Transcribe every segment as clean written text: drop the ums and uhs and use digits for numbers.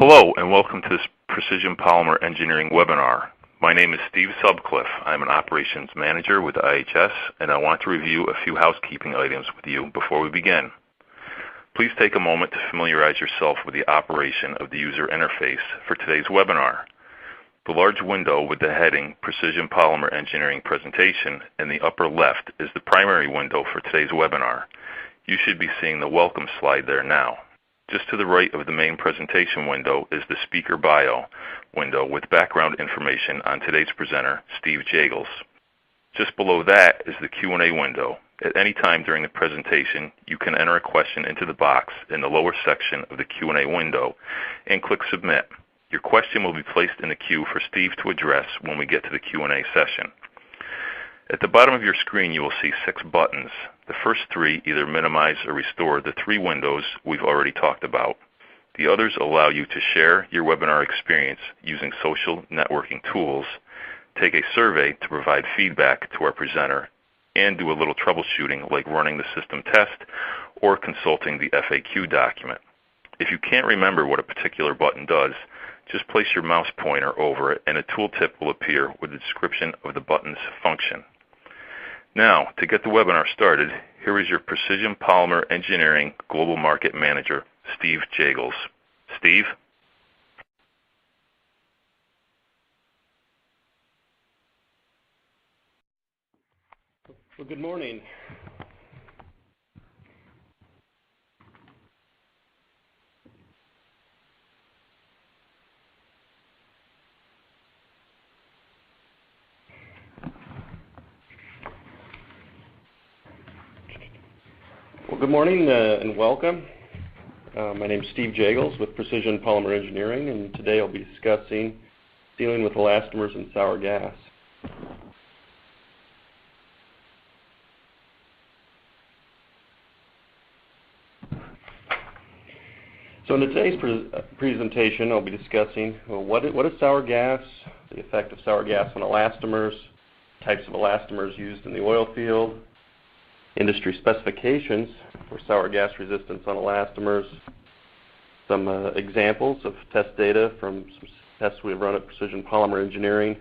Hello and welcome to this Precision Polymer Engineering webinar. My name is Steve Subcliffe. I'm an operations manager with IHS and I want to review a few housekeeping items with you before we begin. Please take a moment to familiarize yourself with the operation of the user interface for today's webinar. The large window with the heading Precision Polymer Engineering Presentation in the upper left is the primary window for today's webinar. You should be seeing the welcome slide there now. Just to the right of the main presentation window is the speaker bio window with background information on today's presenter, Steve Jagels. Just below that is the Q&A window. At any time during the presentation, you can enter a question into the box in the lower section of the Q&A window and click Submit. Your question will be placed in the queue for Steve to address when we get to the Q&A session. At the bottom of your screen, you will see 6 buttons. The first 3 either minimize or restore the 3 windows we've already talked about. The others allow you to share your webinar experience using social networking tools, take a survey to provide feedback to our presenter, and do a little troubleshooting like running the system test or consulting the FAQ document. If you can't remember what a particular button does, just place your mouse pointer over it and a tooltip will appear with a description of the button's function. Now, to get the webinar started, here is your Precision Polymer Engineering Global Market Manager, Steve Jagels. Steve? Well, good morning. Good morning and welcome. My name is Steve Jagels with Precision Polymer Engineering, and today I'll be discussing dealing with elastomers and sour gas. So in today's presentation, I'll be discussing what is sour gas, the effect of sour gas on elastomers, types of elastomers used in the oil field, industry specifications for sour gas resistance on elastomers, some examples of test data from some tests we've run at Precision Polymer Engineering,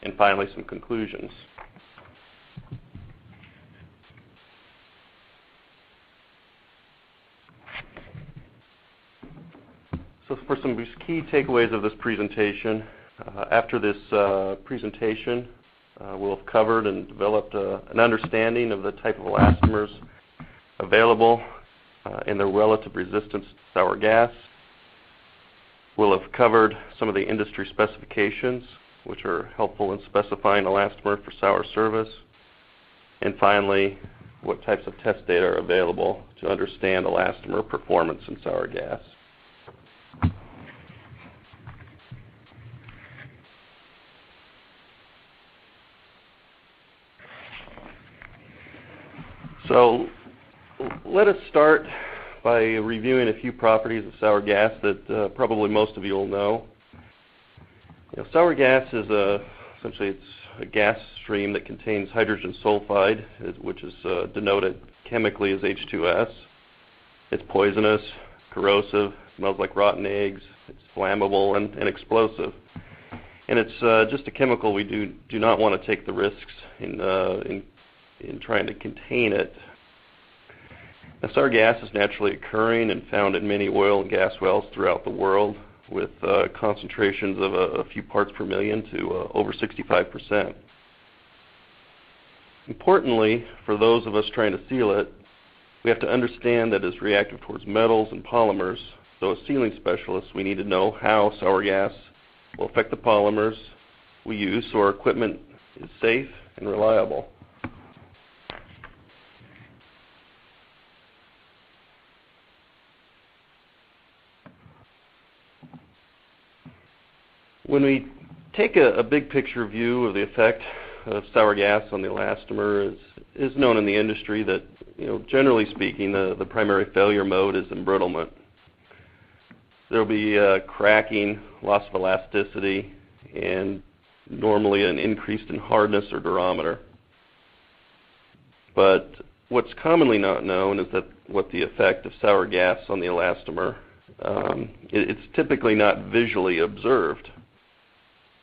and finally some conclusions. So for some key takeaways of this presentation, after this presentation, we'll have covered and developed an understanding of the type of elastomers available and their relative resistance to sour gas. We'll have covered some of the industry specifications, which are helpful in specifying elastomer for sour service. And finally, what types of test data are available to understand elastomer performance in sour gas. So let us start by reviewing a few properties of sour gas that probably most of you will know. Sour gas is essentially it's a gas stream that contains hydrogen sulfide, which is denoted chemically as H2S. It's poisonous, corrosive, smells like rotten eggs, it's flammable and explosive. And it's just a chemical we do not want to take the risks in trying to contain it. Now, sour gas is naturally occurring and found in many oil and gas wells throughout the world with concentrations of a few parts per million to over 65%. Importantly, for those of us trying to seal it, we have to understand that it's reactive towards metals and polymers. So as sealing specialists, we need to know how sour gas will affect the polymers we use so our equipment is safe and reliable. When we take a big picture view of the effect of sour gas on the elastomer, is known in the industry that, generally speaking, the primary failure mode is embrittlement. There will be cracking, loss of elasticity, and normally an increase in hardness or durometer. But what's commonly not known is that what the effect of sour gas on the elastomer it's typically not visually observed.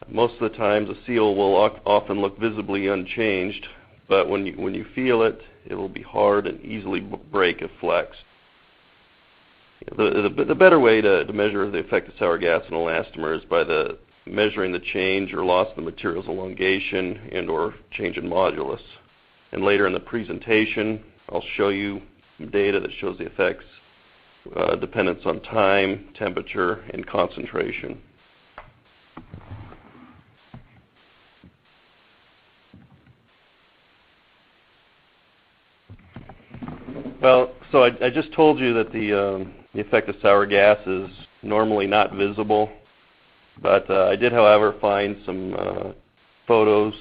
Most of the times a seal will often look visibly unchanged, but when you feel it, it will be hard and easily break if flexed. The better way to measure the effect of sour gas in elastomer is by measuring the change or loss in the material's elongation and or change in modulus. And later in the presentation, I'll show you some data that shows the effects dependence on time, temperature, and concentration. Well, so I just told you that the effect of sour gas is normally not visible, but I did, however, find some photos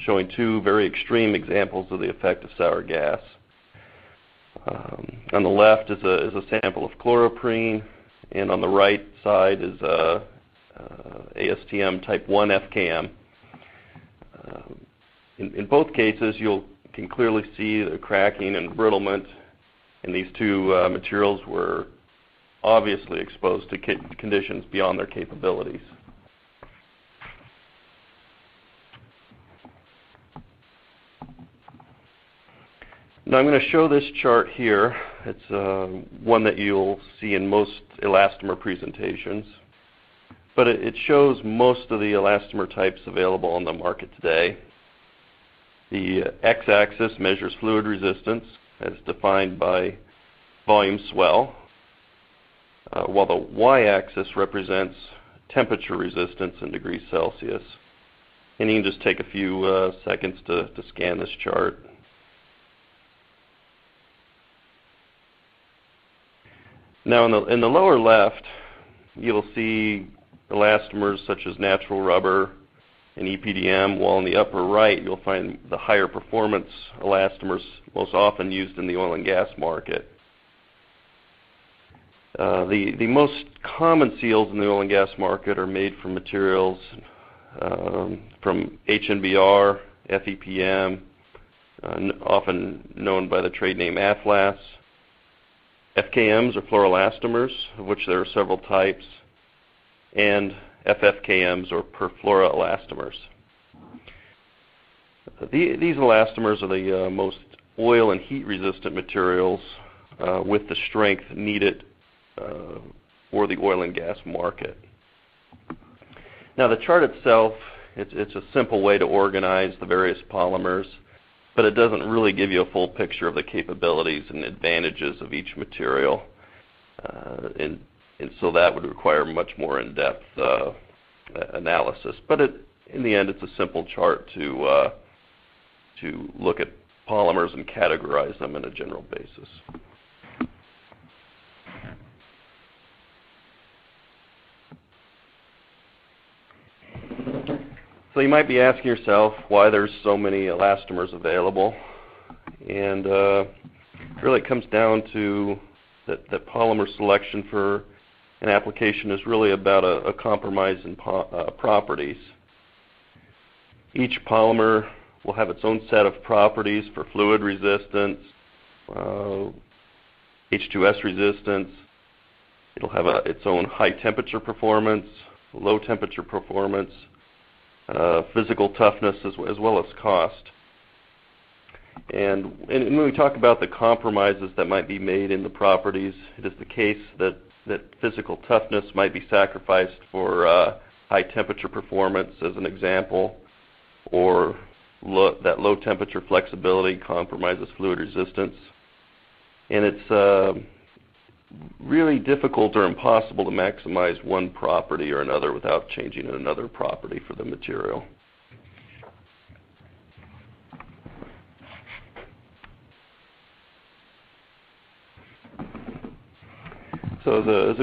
showing two very extreme examples of the effect of sour gas. On the left is a sample of chloroprene, and on the right side is ASTM type 1 FKM. In both cases, you can clearly see the cracking and brittlement, and these two materials were obviously exposed to conditions beyond their capabilities. Now I'm going to show this chart here. It's one that you'll see in most elastomer presentations, but it shows most of the elastomer types available on the market today. The x-axis measures fluid resistance as defined by volume swell, while the y-axis represents temperature resistance in degrees Celsius. And you can just take a few seconds to scan this chart. Now in the lower left, you'll see elastomers such as natural rubber and EPDM, while in the upper right you'll find the higher performance elastomers most often used in the oil and gas market. The most common seals in the oil and gas market are made from materials from HNBR, FEPM, often known by the trade name AFLAS. FKMs are fluoroelastomers, of which there are several types, and FFKMs or perfluoroelastomers. These elastomers are the most oil and heat resistant materials with the strength needed for the oil and gas market. Now the chart itself, it's a simple way to organize the various polymers, but it doesn't really give you a full picture of the capabilities and advantages of each material. And so that would require much more in-depth analysis. But in the end, it's a simple chart to look at polymers and categorize them on a general basis. So you might be asking yourself why there's so many elastomers available, and really it comes down to that polymer selection for an application is really about a compromise in properties. Each polymer will have its own set of properties for fluid resistance, H2S resistance. It'll have its own high temperature performance, low temperature performance, physical toughness, as well as cost. And when we talk about the compromises that might be made in the properties, it is the case that physical toughness might be sacrificed for high temperature performance, as an example, or that low temperature flexibility compromises fluid resistance. And it's really difficult or impossible to maximize one property or another without changing another property for the material. So as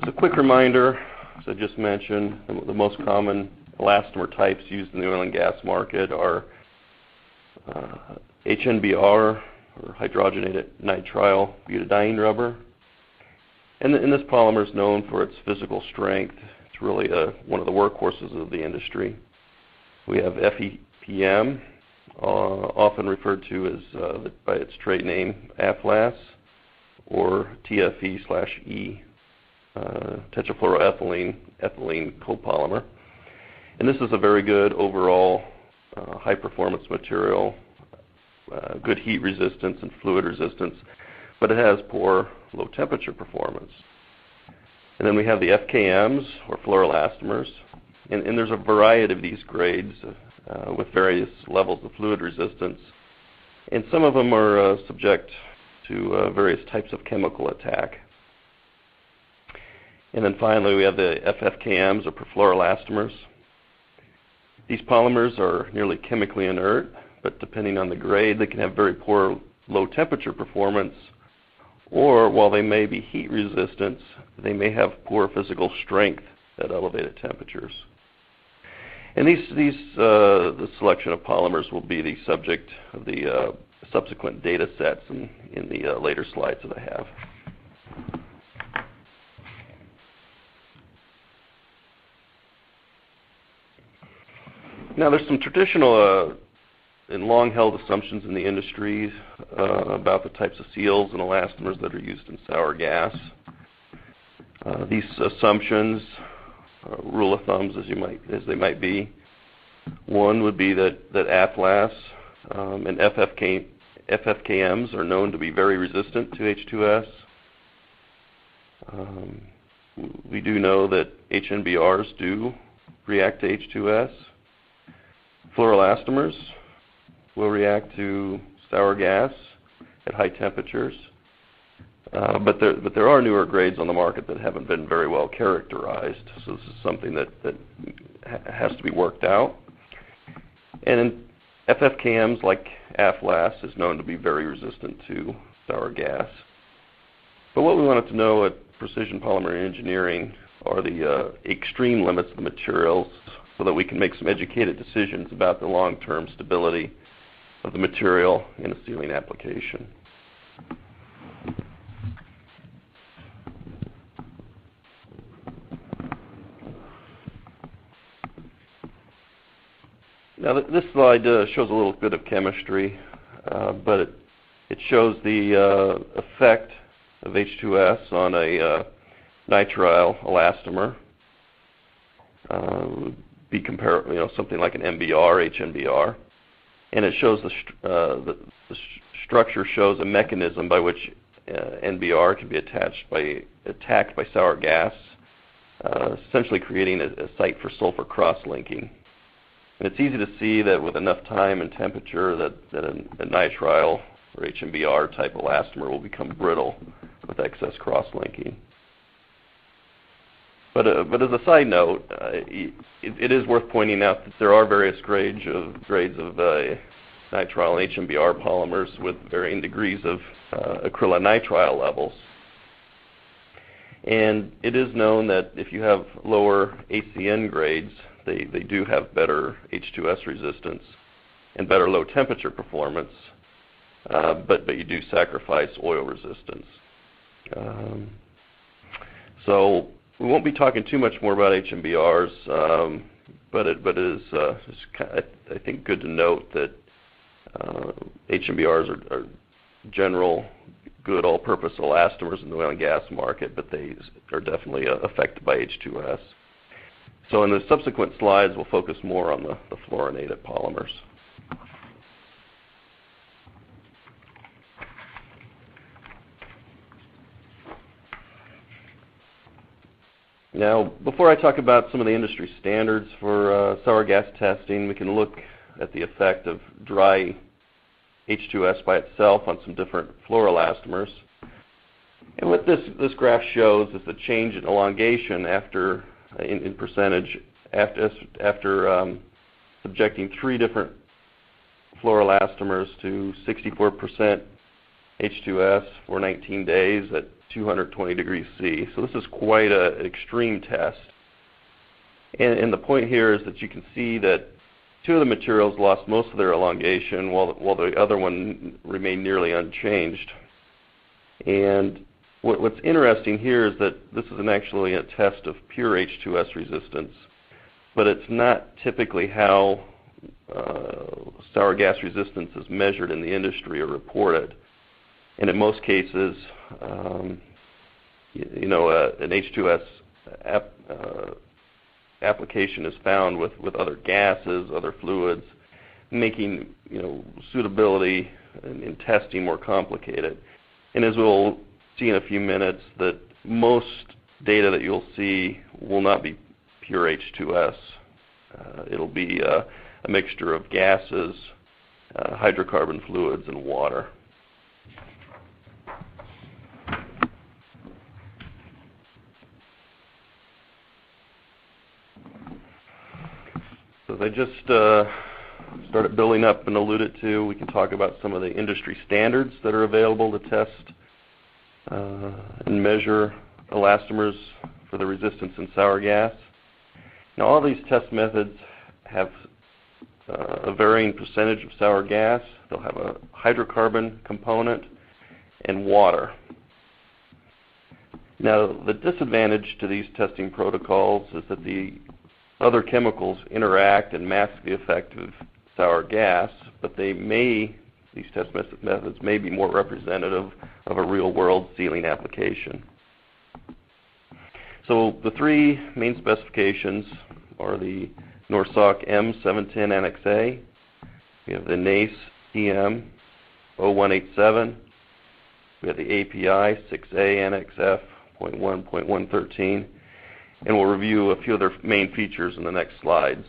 a quick reminder, as I just mentioned, the most common elastomer types used in the oil and gas market are HNBR, or hydrogenated nitrile butadiene rubber. And this polymer is known for its physical strength. It's really one of the workhorses of the industry. We have FEPM, often referred to as by its trade name AFLAS, or TFE/E. tetrafluoroethylene copolymer. And this is a very good overall high performance material, good heat resistance and fluid resistance, but it has poor low temperature performance. And then we have the FKMs, or fluoroelastomers, and there's a variety of these grades with various levels of fluid resistance, and some of them are subject to various types of chemical attack. And then finally we have the FFKMs, or perfluoroelastomers. These polymers are nearly chemically inert, but depending on the grade, they can have very poor low temperature performance, or while they may be heat resistant, they may have poor physical strength at elevated temperatures. And the selection of polymers will be the subject of the subsequent data sets in the later slides that I have. Now, there's some traditional and long-held assumptions in the industry about the types of seals and elastomers that are used in sour gas. These assumptions, rule of thumbs as they might be, one would be that AFLAS and FFKMs are known to be very resistant to H2S. We do know that HNBRs do react to H2S. Fluoroelastomers will react to sour gas at high temperatures, but there are newer grades on the market that haven't been very well characterized, so this is something that has to be worked out. And in FFKMs, like AFLAS, is known to be very resistant to sour gas. But what we wanted to know at Precision Polymer Engineering are the extreme limits of the materials, so that we can make some educated decisions about the long-term stability of the material in a sealing application. Now, this slide shows a little bit of chemistry, but it shows the effect of H2S on a nitrile elastomer. Be something like an MBR, HNBR, and it shows the structure shows a mechanism by which NBR can be attacked by sour gas, essentially creating a site for sulfur cross-linking. And it's easy to see that with enough time and temperature that a nitrile or HNBR type elastomer will become brittle with excess cross-linking. But as a side note, it is worth pointing out that there are various grades of nitrile and HNBR polymers with varying degrees of acrylonitrile levels. And it is known that if you have lower ACN grades, they do have better H2S resistance and better low temperature performance, but you do sacrifice oil resistance. So we won't be talking too much more about HNBRs, but it is I think good to note that HNBRs are general good all-purpose elastomers in the oil and gas market, but they are definitely affected by H2S. So in the subsequent slides, we'll focus more on the fluorinated polymers. Now, before I talk about some of the industry standards for sour gas testing, we can look at the effect of dry H2S by itself on some different fluoroelastomers. And what this graph shows is the change in elongation in percentage after subjecting 3 different fluoroelastomers to 64% H2S for 19 days at 220 degrees C. So this is quite an extreme test. And the point here is that you can see that 2 of the materials lost most of their elongation while the other one remained nearly unchanged. And what's interesting here is that this isn't actually a test of pure H2S resistance, but it's not typically how sour gas resistance is measured in the industry or reported. And in most cases, an H2S application is found with other gases, other fluids, making suitability in testing more complicated. And as we'll see in a few minutes, that most data that you'll see will not be pure H2S. It'll be a mixture of gases, hydrocarbon fluids, and water. So as I just started building up and alluded to, we can talk about some of the industry standards that are available to test and measure elastomers for the resistance in sour gas. Now, all these test methods have a varying percentage of sour gas. They'll have a hydrocarbon component and water. Now, the disadvantage to these testing protocols is that the other chemicals interact and mask the effect of sour gas, but these test methods may be more representative of a real-world sealing application. So the three main specifications are the Norsok M710 Annex A, we have the NACE TM0187, we have the API 6A Annex F.1.113, and we'll review a few of their main features in the next slides.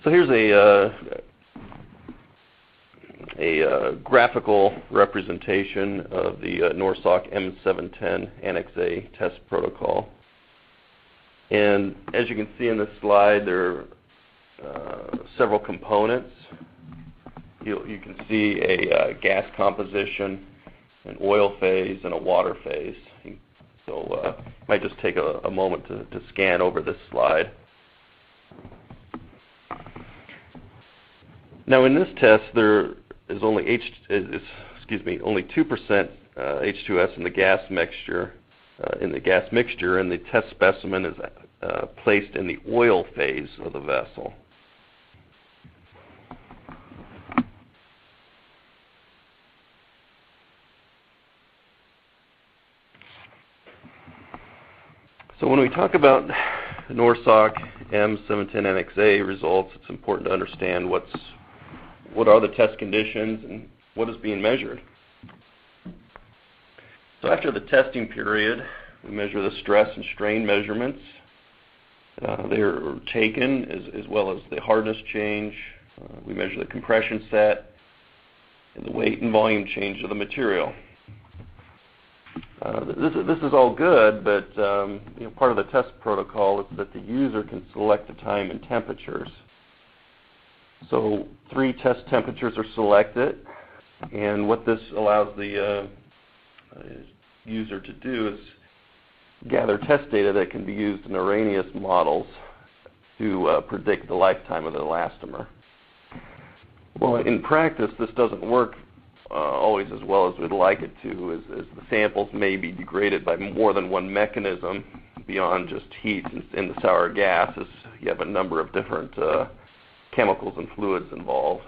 So here's a graphical representation of the Norsok M710 Annex A test protocol. And as you can see in this slide, there are several components. You can see a gas composition, an oil phase, and a water phase. So I might just take a moment to scan over this slide. Now, in this test, there is only 2% H2S in the gas mixture. And the test specimen is placed in the oil phase of the vessel. So when we talk about Norsok M710 Annex A results, it's important to understand what are the test conditions and what is being measured. So after the testing period, we measure the stress and strain measurements. They are taken as well as the hardness change. We measure the compression set and the weight and volume change of the material. This is all good, but part of the test protocol is that the user can select the time and temperatures. So 3 test temperatures are selected, and what this allows the user to do is gather test data that can be used in Arrhenius models to predict the lifetime of the elastomer. Well, in practice, this doesn't work always as well as we'd like it to, as the samples may be degraded by more than one mechanism beyond just heat in the sour gas, as you have a number of different chemicals and fluids involved.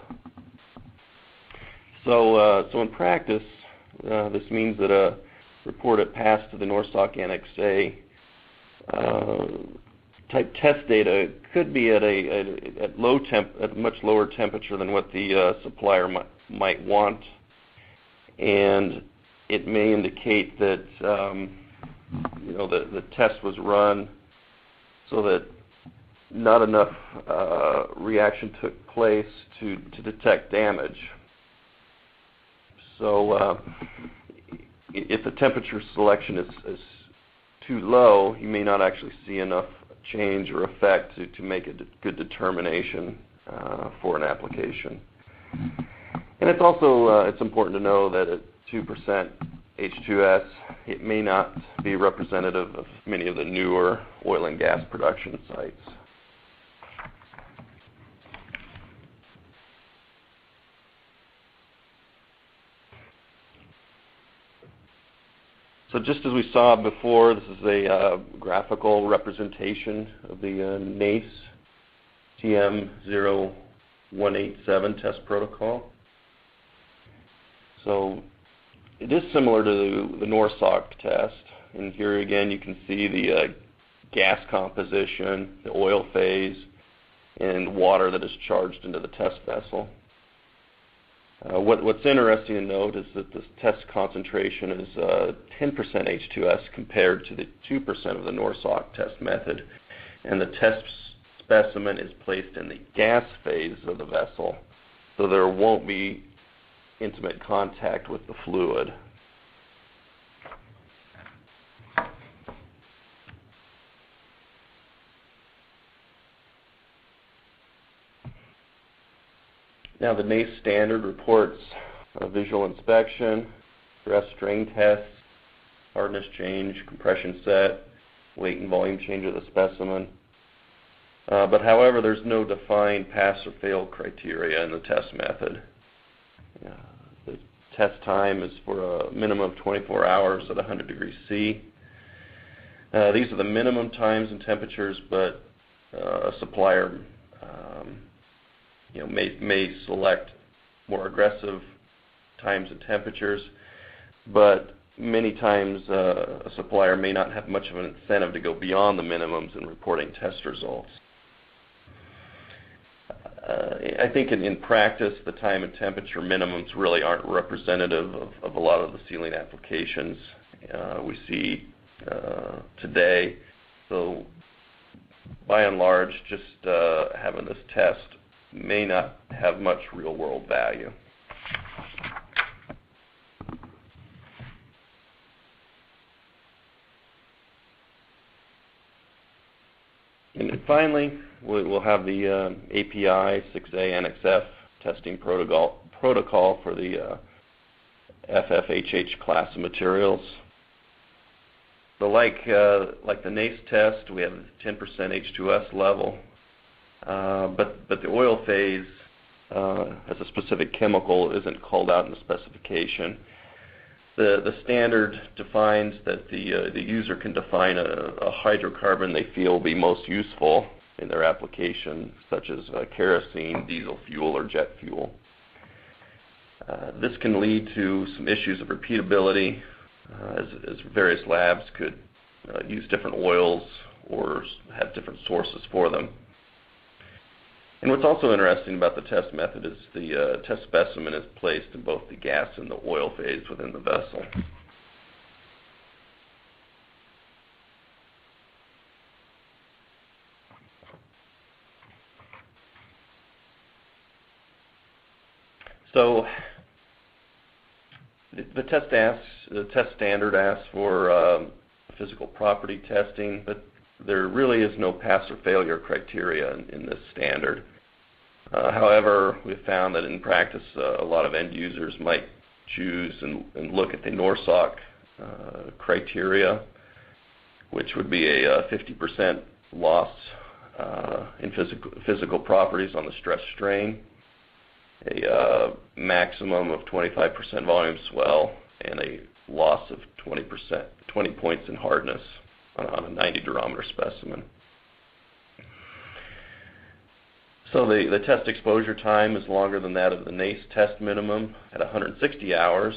So in practice, this means that a reported pass to the Norsok Annex A type test data could be at a much lower temperature than what the supplier might want, and it may indicate that the test was run so that not enough reaction took place to detect damage. So if the temperature selection is too low, you may not actually see enough change or effect to make a good determination for an application. And it's also it's important to know that at 2% H2S, it may not be representative of many of the newer oil and gas production sites. So just as we saw before, this is a graphical representation of the NACE TM0187 test protocol. So it is similar to the Norsok test, and here again you can see the gas composition, the oil phase, and water that is charged into the test vessel. What's interesting to note is that this test concentration is 10% H2S compared to the 2% of the Norsok test method, and the test specimen is placed in the gas phase of the vessel, so there won't be intimate contact with the fluid. Now the NACE standard reports visual inspection, stress strain tests, hardness change, compression set, weight and volume change of the specimen. But however, there's no defined pass or fail criteria in the test method. The test time is for a minimum of 24 hours at 100 degrees C. These are the minimum times and temperatures, but a supplier may select more aggressive times and temperatures, but many times a supplier may not have much of an incentive to go beyond the minimums in reporting test results. I think in practice, the time and temperature minimums really aren't representative of a lot of the sealing applications we see today. So by and large, just having this test may not have much real-world value. And finally, we'll have the API 6A Annex F testing protocol for the FFHH class of materials. So like the NACE test, we have a 10% H2S level, but the oil phase as a specific chemical isn't called out in the specification. The standard defines that the user can define a hydrocarbon they feel will be most useful in their application, such as kerosene, diesel fuel, or jet fuel. This can lead to some issues of repeatability, as various labs could use different oils or have different sources for them. And what's also interesting about the test method is the test specimen is placed in both the gas and the oil phase within the vessel. So the test standard asks for physical property testing, but there really is no pass or failure criteria in this standard. However, we've found that in practice, a lot of end users might choose and look at the Norsok criteria, which would be a 50% loss in physical properties on the stress strain, a maximum of 25% volume swell, and a loss of 20 points in hardness on a 90 durometer specimen. So the test exposure time is longer than that of the NACE test minimum at 160 hours,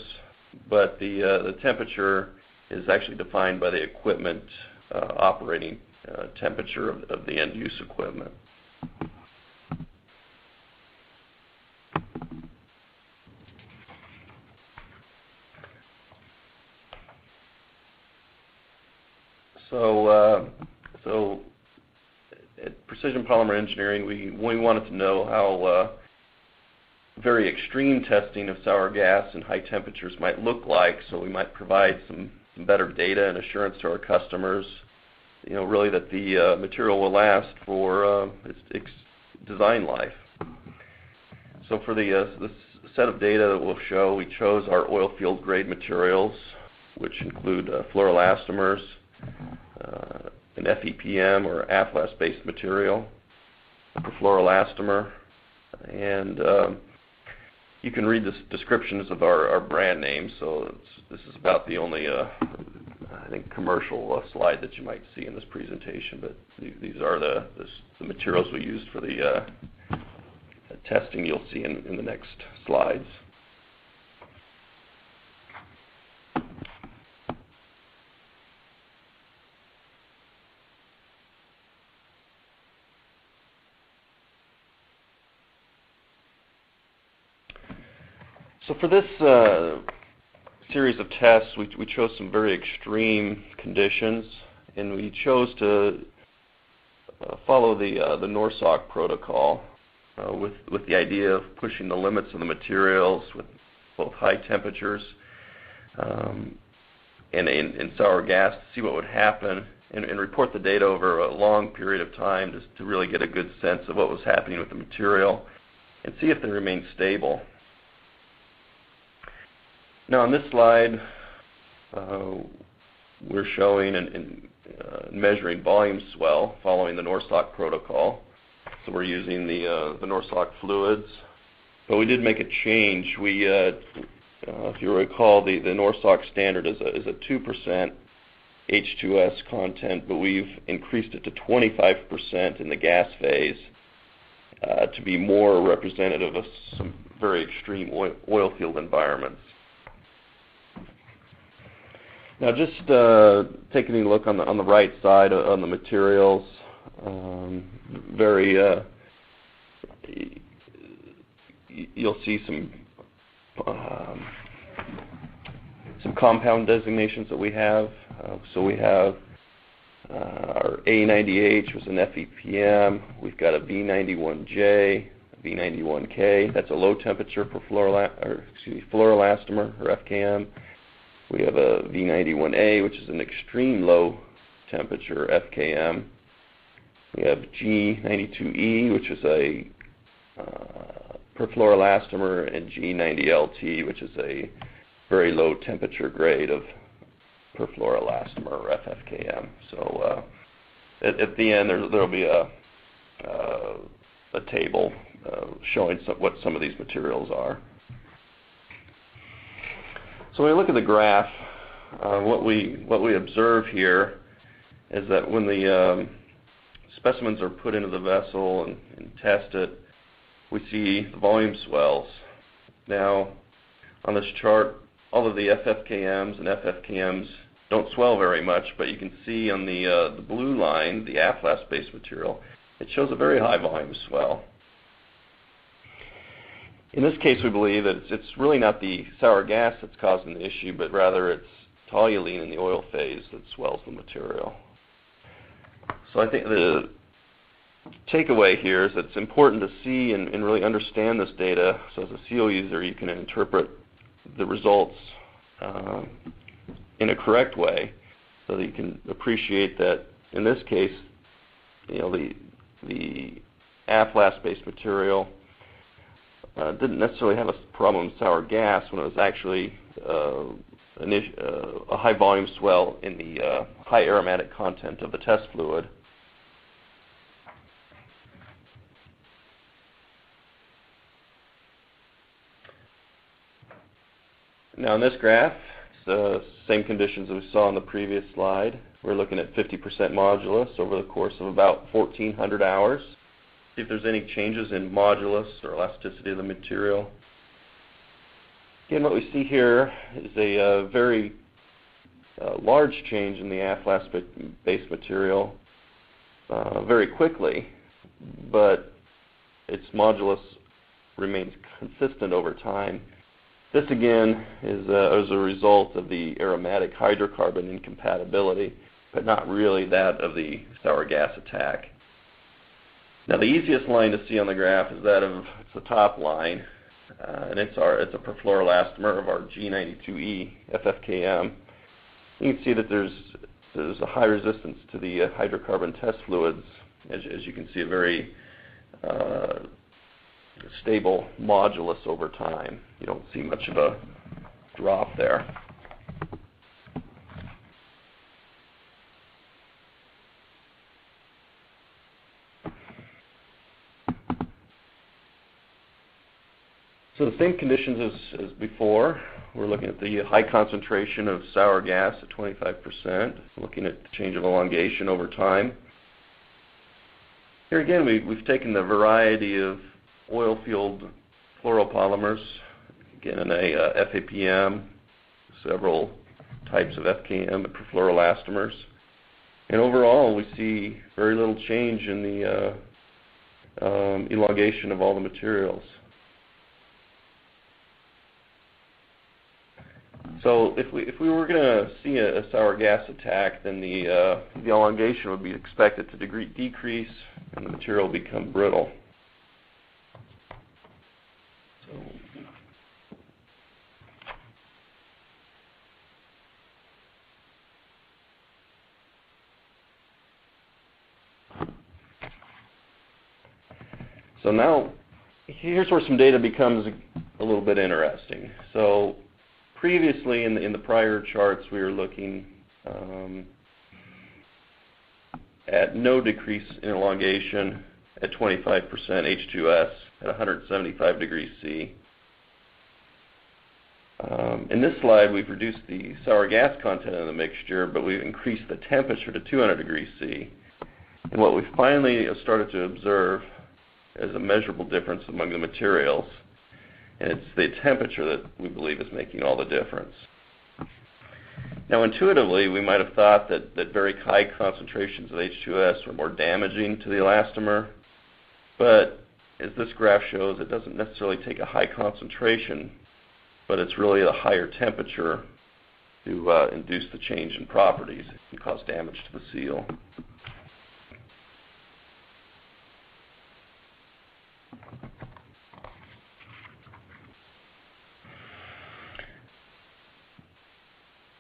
but the temperature is actually defined by the equipment operating temperature of the end use equipment. So at Precision Polymer Engineering, we wanted to know how very extreme testing of sour gas and high temperatures might look like, so we might provide some better data and assurance to our customers, really that the material will last for its design life. So for the set of data that we'll show, we chose our oil field grade materials, which include fluoroelastomers, an FEPM or AFLAS-based material for fluoroelastomer, and you can read the descriptions of our brand names. So this is about the only, I think, commercial slide that you might see in this presentation. But these are the materials we used for the testing you'll see in the next slides. So for this series of tests, we chose some very extreme conditions, and we chose to follow the Norsok protocol with the idea of pushing the limits of the materials with both high temperatures and sour gas to see what would happen, and report the data over a long period of time just to really get a good sense of what was happening with the material and see if they remained stable. Now on this slide, we're showing and measuring volume swell following the Norsok protocol. So we're using the Norsok fluids, but we did make a change. We, if you recall, the Norsok standard is a 2% H2S content, but we've increased it to 25% in the gas phase to be more representative of some very extreme oil field environments. Now, just taking a look on the right side on the materials, you'll see some compound designations that we have. So we have our A90H was an FEPM. We've got a V91J, a V91K. That's a low temperature fluoroelastomer or FKM. We have a V91A, which is an extreme low temperature FKM. We have G92E, which is a perfluoroelastomer, and G90LT, which is a very low temperature grade of perfluoroelastomer or FFKM. So at the end, there'll be a table showing what some of these materials are. So when we look at the graph, what we observe here is that when the specimens are put into the vessel and tested, we see the volume swells. Now, on this chart, all of the FFKMs and FFKMs don't swell very much, but you can see on the blue line, the aflast-based material, it shows a very high volume swell. In this case, we believe that it's really not the sour gas that's causing the issue, but rather it's toluene in the oil phase that swells the material. So I think the takeaway here is that it's important to see and really understand this data, so as a seal user you can interpret the results in a correct way, so that you can appreciate that in this case, you know, the aflast-based material didn't necessarily have a problem with sour gas when it was actually a high volume swell in the high aromatic content of the test fluid. Now in this graph, it's the same conditions that we saw on the previous slide. We're looking at 50% modulus over the course of about 1,400 hours. See if there's any changes in modulus or elasticity of the material. Again, what we see here is a very large change in the aflast-based material very quickly, but its modulus remains consistent over time. This again is as a result of the aromatic hydrocarbon incompatibility, but not really that of the sour gas attack. Now the easiest line to see on the graph is that of the top line, and it's a perfluoroelastomer of our G92E FFKM. You can see that there's a high resistance to the hydrocarbon test fluids. As you can see, a very stable modulus over time. You don't see much of a drop there. So the same conditions as before. We're looking at the high concentration of sour gas at 25%, looking at the change of elongation over time. Here again, we've taken the variety of oil-filled fluoropolymers, again in a FAPM, several types of FKM and perfluoroelastomers. And overall, we see very little change in the elongation of all the materials. So if we were going to see a sour gas attack, then the elongation would be expected to decrease and the material become brittle. So now, here's where some data becomes a little bit interesting. So previously, in the prior charts, we were looking at no decrease in elongation at 25% H2S at 175 degrees C. In this slide, we've reduced the sour gas content in the mixture, but we've increased the temperature to 200 degrees C. And what we finally started to observe is a measurable difference among the materials. And it's the temperature that we believe is making all the difference. Now, intuitively, we might have thought that very high concentrations of H2S were more damaging to the elastomer. But as this graph shows, it doesn't necessarily take a high concentration, but it's really a higher temperature to induce the change in properties and cause damage to the seal.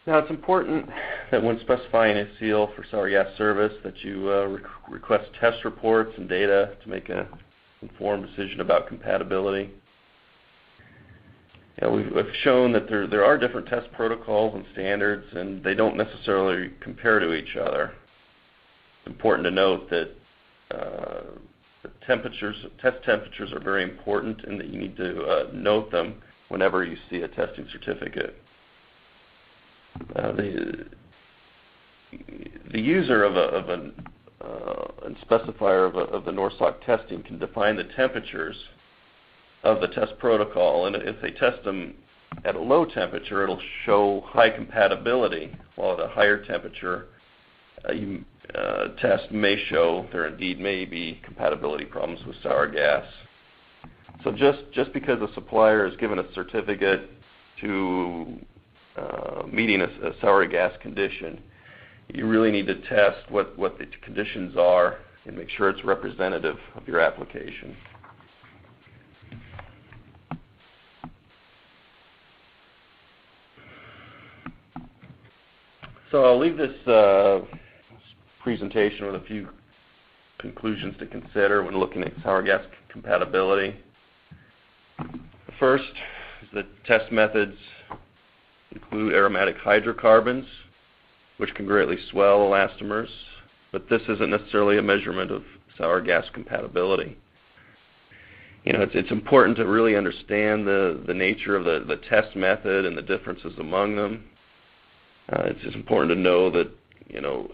Now, it's important that when specifying a seal for sour gas service that you request test reports and data to make an informed decision about compatibility. You know, we've shown that there are different test protocols and standards, and they don't necessarily compare to each other. It's important to note that the test temperatures are very important, and that you need to note them whenever you see a testing certificate. The user of a specifier of the Norsok testing can define the temperatures of the test protocol, and if they test them at a low temperature, it'll show high compatibility, while at a higher temperature, test may show there indeed may be compatibility problems with sour gas. So just because a supplier is given a certificate to meeting a sour gas condition, you really need to test what the conditions are and make sure it's representative of your application. So I'll leave this presentation with a few conclusions to consider when looking at sour gas compatibility. The first is that test methods include aromatic hydrocarbons, which can greatly swell elastomers, but this isn't necessarily a measurement of sour gas compatibility. You know, it's important to really understand the nature of the test method and the differences among them. It's just important to know that, you know,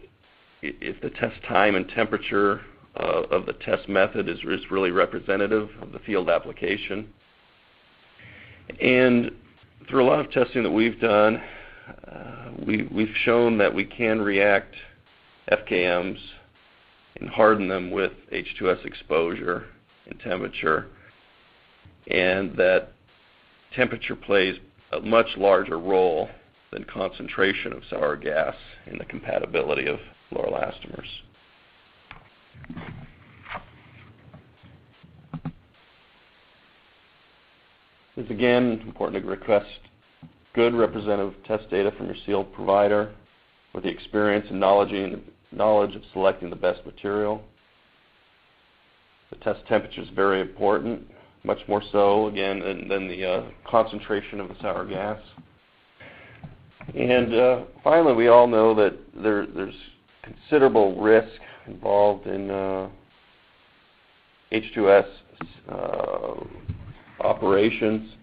if the test time and temperature of the test method is really representative of the field application. And through a lot of testing that we've done, we've shown that we can react FKMs and harden them with H2S exposure and temperature, and that temperature plays a much larger role than concentration of sour gas in the compatibility of fluoroelastomers. It's again important to request good representative test data from your seal provider with the experience and knowledge of selecting the best material. The test temperature is very important, much more so again than the concentration of the sour gas. And finally, we all know that there's considerable risk involved in H2S operations,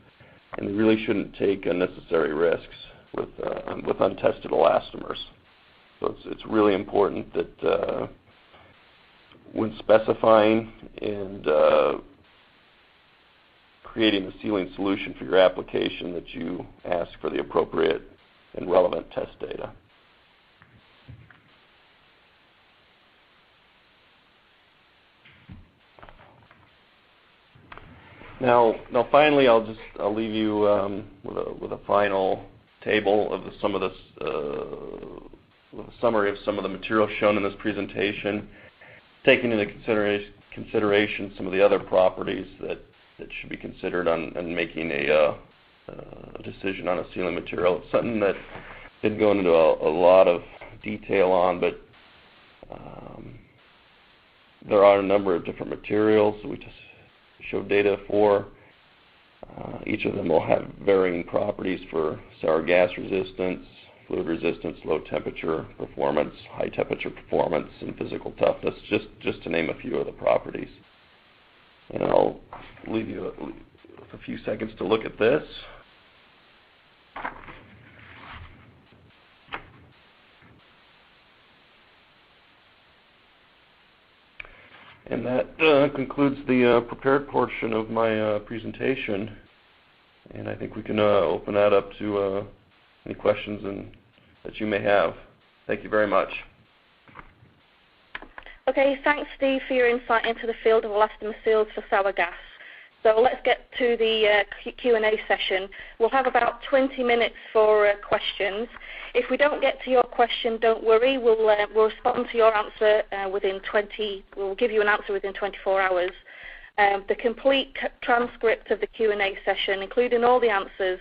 and they really shouldn't take unnecessary risks with untested elastomers. So it's really important that when specifying and creating a sealing solution for your application that you ask for the appropriate and relevant test data. Now finally, I'll leave you with a final table of some of this, with a summary of some of the materials shown in this presentation, taking into consideration some of the other properties that should be considered on making a decision on a sealing material. It's something that didn't go into a lot of detail on, but there are a number of different materials we just showed data for. Each of them will have varying properties for sour gas resistance, fluid resistance, low temperature performance, high temperature performance, and physical toughness, just to name a few of the properties. And I'll leave you a few seconds to look at this. And that concludes the prepared portion of my presentation. And I think we can open that up to any questions that you may have. Thank you very much. Okay, thanks, Steve, for your insight into the field of elastomer seals for sour gas. So let's get to the Q&A session. We'll have about 20 minutes for questions. If we don't get to your question, don't worry. We'll respond to your answer we'll give you an answer within 24 hours. The complete transcript of the Q&A session, including all the answers,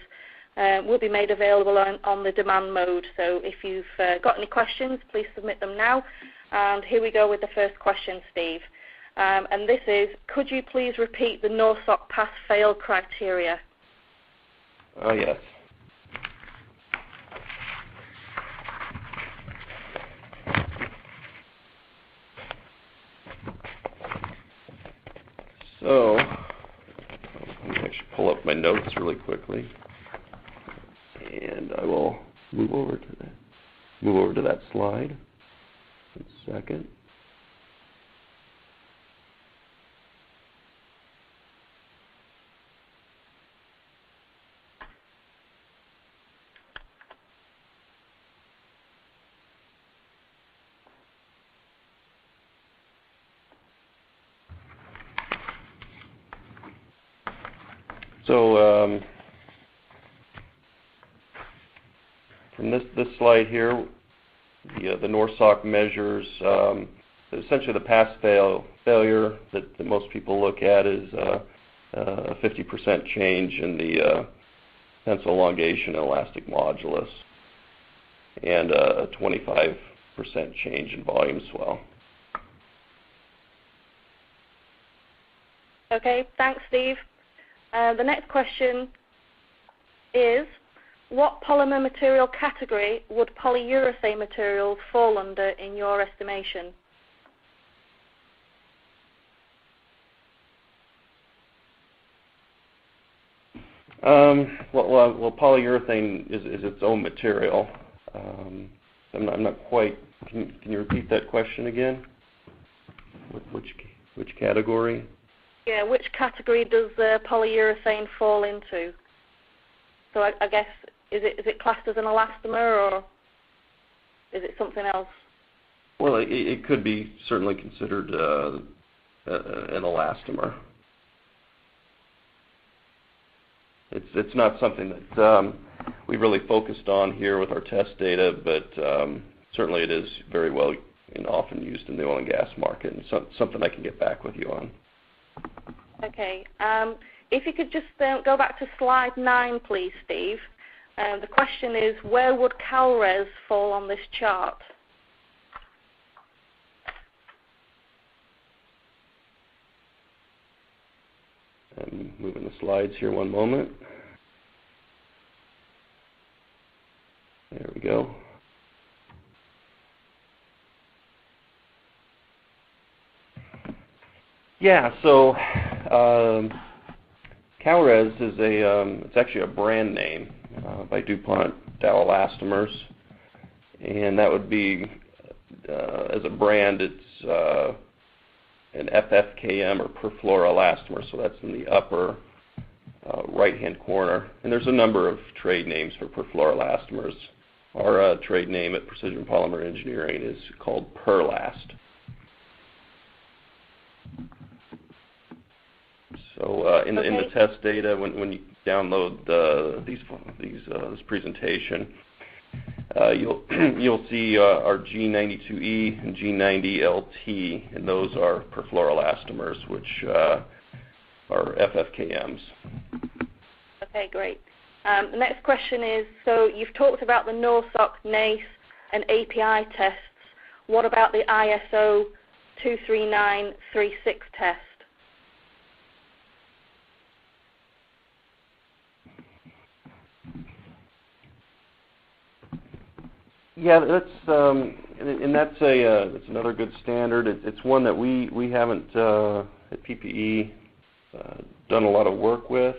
will be made available on the demand mode. So if you've got any questions, please submit them now. And here we go with the first question, Steve. And this is, could you please repeat the Norsok pass-fail criteria? Yes. So, let me actually pull up my notes really quickly, and I will move over to that slide. One second. So from this slide here, the Norsok measures essentially the pass-failure that most people look at is a 50% change in the tensile elongation and elastic modulus, and a 25% change in volume swell. Okay, thanks, Steve. The next question is, what polymer material category would polyurethane materials fall under in your estimation? Well, polyurethane is its own material. I'm not quite. Can you repeat that question again? Which category? Yeah, which category does polyurethane fall into? So I guess, is it classed as an elastomer, or is it something else? Well, it could be certainly considered an elastomer. It's not something that we really focused on here with our test data, but certainly it is very well and often used in the oil and gas market, and something I can get back with you on. Okay. If you could just go back to slide 9, please, Steve. The question is, where would CalRes fall on this chart? I'm moving the slides here one moment. There we go. Yeah, so CalRes is it's actually a brand name by DuPont Dow Elastomers, and that would be, as a brand, it's an FFKM or perfluoroelastomer, so that's in the upper right-hand corner. And there's a number of trade names for perfluoroelastomers. Our trade name at Precision Polymer Engineering is called Perlast. So in the test data, when you download this presentation, you'll see our G92E and G90LT, and those are perfluoroelastomers, which are FFKMs. Okay, great. The next question is, so you've talked about the Norsok, NACE, and API tests. What about the ISO 23936 test? Yeah, that's that's another good standard. It's one that we haven't at PPE done a lot of work with.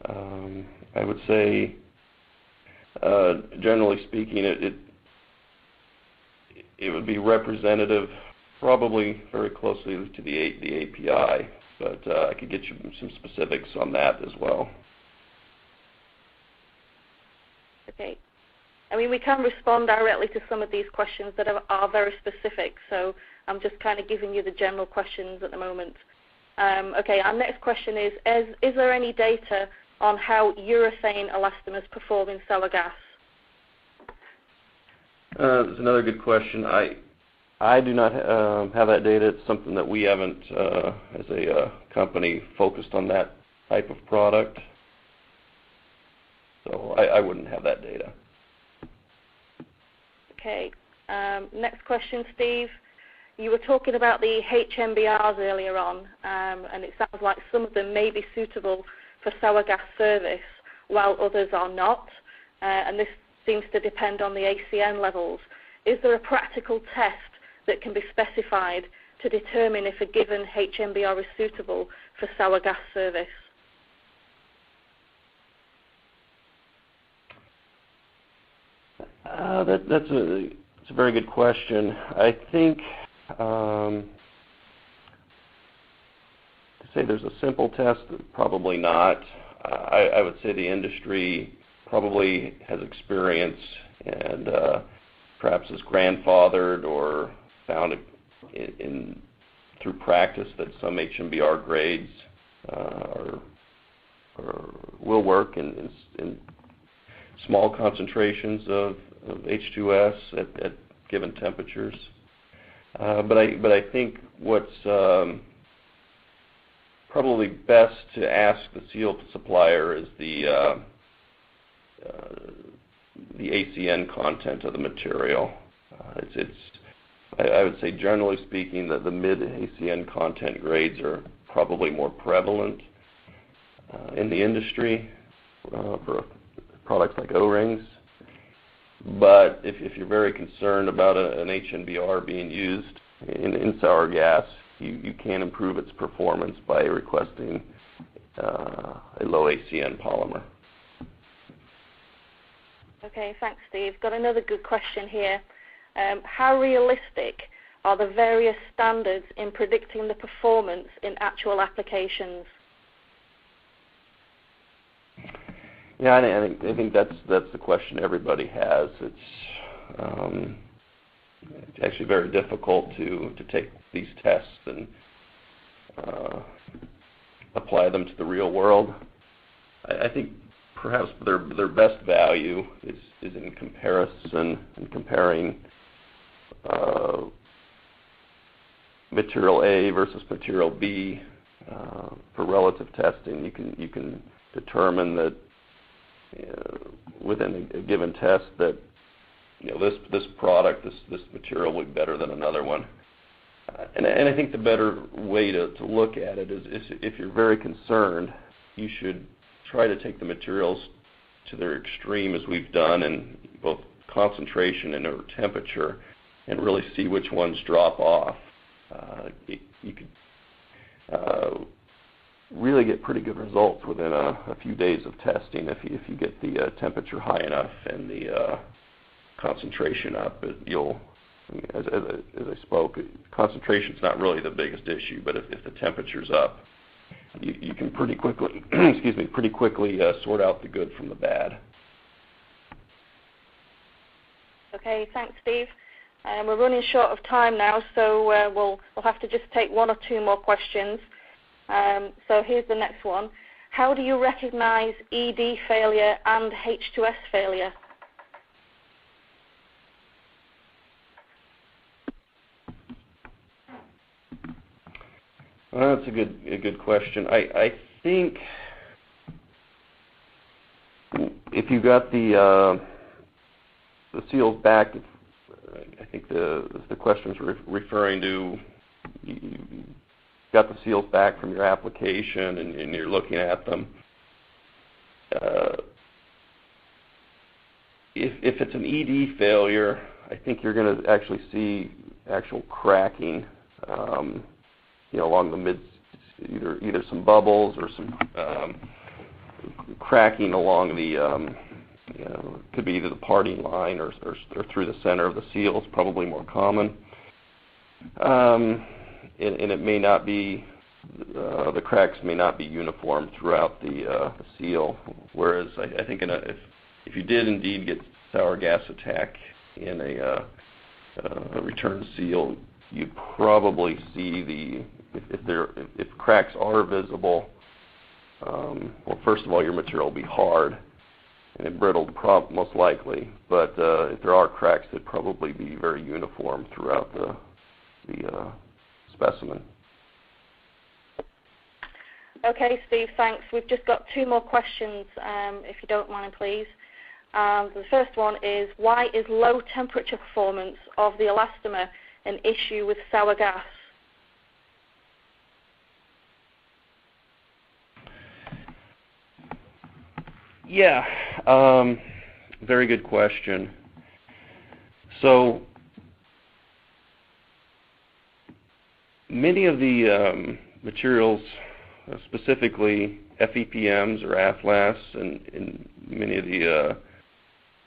I would say, generally speaking, it would be representative, probably very closely to the API, but I could get you some specifics on that as well. Okay. I mean, we can respond directly to some of these questions that are very specific, so I'm just kind of giving you the general questions at the moment. Okay, our next question is there any data on how urethane elastomers perform in sour gas? That's another good question. I do not have that data. It's something that we haven't, as a company, focused on that type of product. So I wouldn't have that data. Okay. Next question, Steve. You were talking about the HMBRs earlier on, and it sounds like some of them may be suitable for sour gas service, while others are not, and this seems to depend on the ACN levels. Is there a practical test that can be specified to determine if a given HMBR is suitable for sour gas service? That's a very good question. I think to say there's a simple test, probably not. I would say the industry probably has experience and perhaps is grandfathered or found through practice that some HMBR grades will work in small concentrations of H2S at given temperatures. But I think what's probably best to ask the seal supplier is the ACN content of the material. I would say, generally speaking, that the mid ACN content grades are probably more prevalent in the industry for products like O-rings. But if you're very concerned about an HMBR being used in sour gas, you can improve its performance by requesting a low ACN polymer. Okay, thanks, Steve. Got another good question here. How realistic are the various standards in predicting the performance in actual applications? Yeah, I think that's the question everybody has. It's actually very difficult to take these tests and apply them to the real world. I think perhaps their best value is in comparison and comparing material A versus material B for relative testing. You can determine that within a given test that this product, this material will be better than another one. And I think the better way to look at it is if you're very concerned, you should try to take the materials to their extreme, as we've done, in both concentration and or temperature, and really see which ones drop off. You could really get pretty good results within a few days of testing if you get the temperature high enough and the concentration up. As I spoke, concentration's not really the biggest issue, but if the temperature's up, you can pretty quickly sort out the good from the bad. Okay, thanks, Steve. We're running short of time now, so we'll have to just take one or two more questions. So here's the next one. How do you recognize ED failure and H2S failure? That's a good question. I think if you got the seals back, I think the question's referring to you got the seals back from your application and you're looking at them. If it's an ED failure, I think you're going to actually see actual cracking, along the mid, either some bubbles or some cracking along the, could be either the parting line or through the center of the seal. It's probably more common. And it may not be, the cracks may not be uniform throughout the seal. Whereas I think if you did indeed get sour gas attack in a return seal, you'd probably see if cracks are visible. Well, first of all, your material will be hard and brittle, most likely. But if there are cracks, they'd probably be very uniform throughout the specimen. Okay, Steve, thanks. We've just got two more questions, if you don't mind, please. The first one is, why is low temperature performance of the elastomer an issue with sour gas? Yeah, very good question. So many of the materials, specifically FEPMs or AFLAS, and many of the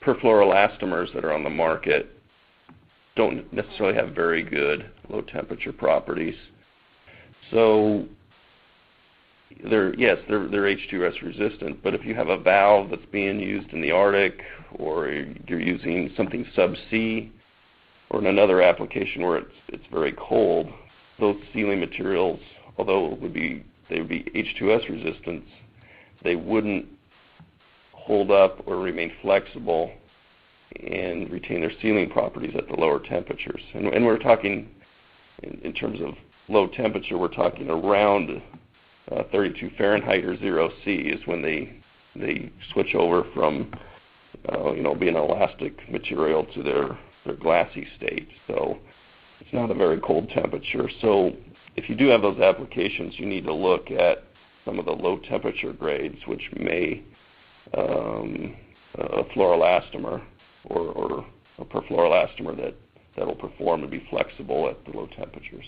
perfluoroelastomers that are on the market don't necessarily have very good low temperature properties. So they're H2S resistant, but if you have a valve that's being used in the Arctic, or you're using something subsea, or in another application where it's very cold, those sealing materials, although they would be H2S resistant, they wouldn't hold up or remain flexible and retain their sealing properties at the lower temperatures. And we're talking, in terms of low temperature, we're talking around 32 Fahrenheit or 0 C is when they switch over from being an elastic material to their glassy state. So it's not a very cold temperature. So if you do have those applications, you need to look at some of the low temperature grades, which may a fluoroelastomer or a perfluoroelastomer that will perform and be flexible at the low temperatures.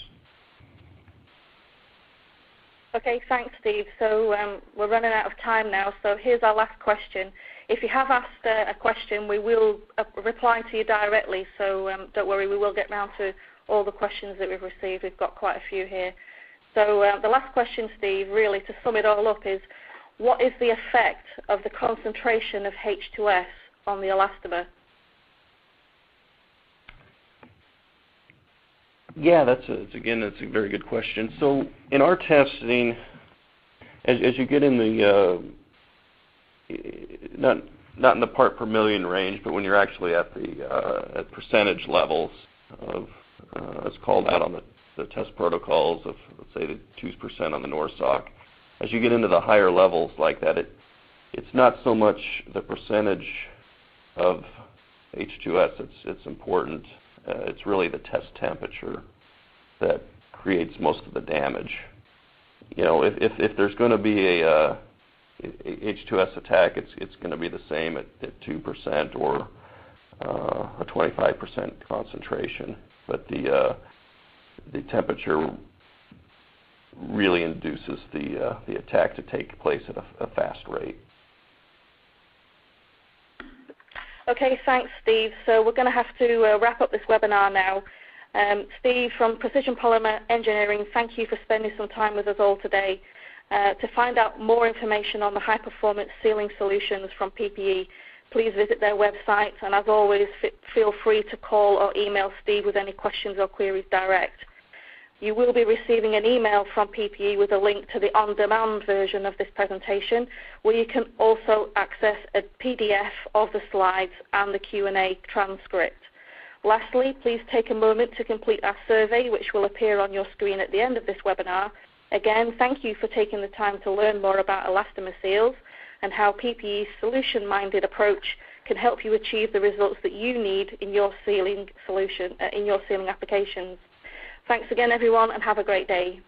Okay, thanks, Steve. So we're running out of time now, so here's our last question. If you have asked a question, we will reply to you directly, so don't worry, we will get round to all the questions that we've received. We've got quite a few here. So the last question, Steve, really to sum it all up is, what is the effect of the concentration of H2S on the elastomer? Yeah, that's a very good question. So in our testing, as you get in the not in the part per million range, but when you're actually at the at percentage levels of it's called out on the test protocols of, let's say, the 2% on the Norsok. As you get into the higher levels like that, it's not so much the percentage of H2S it's important. It's really the test temperature that creates most of the damage. If there's going to be a H2S attack, it's going to be the same at 2% or a 25% concentration. But the temperature really induces the attack to take place at a fast rate. Okay, thanks, Steve. So we're going to have to wrap up this webinar now. Steve from Precision Polymer Engineering, thank you for spending some time with us all today. To find out more information on the high-performance sealing solutions from PPE, please visit their website, and as always, feel free to call or email Steve with any questions or queries direct. You will be receiving an email from PPE with a link to the on-demand version of this presentation, where you can also access a PDF of the slides and the Q&A transcript. Lastly, please take a moment to complete our survey, which will appear on your screen at the end of this webinar. Again, thank you for taking the time to learn more about elastomer seals and how PPE's solution-minded approach can help you achieve the results that you need in your sealing applications. Thanks again, everyone, and have a great day.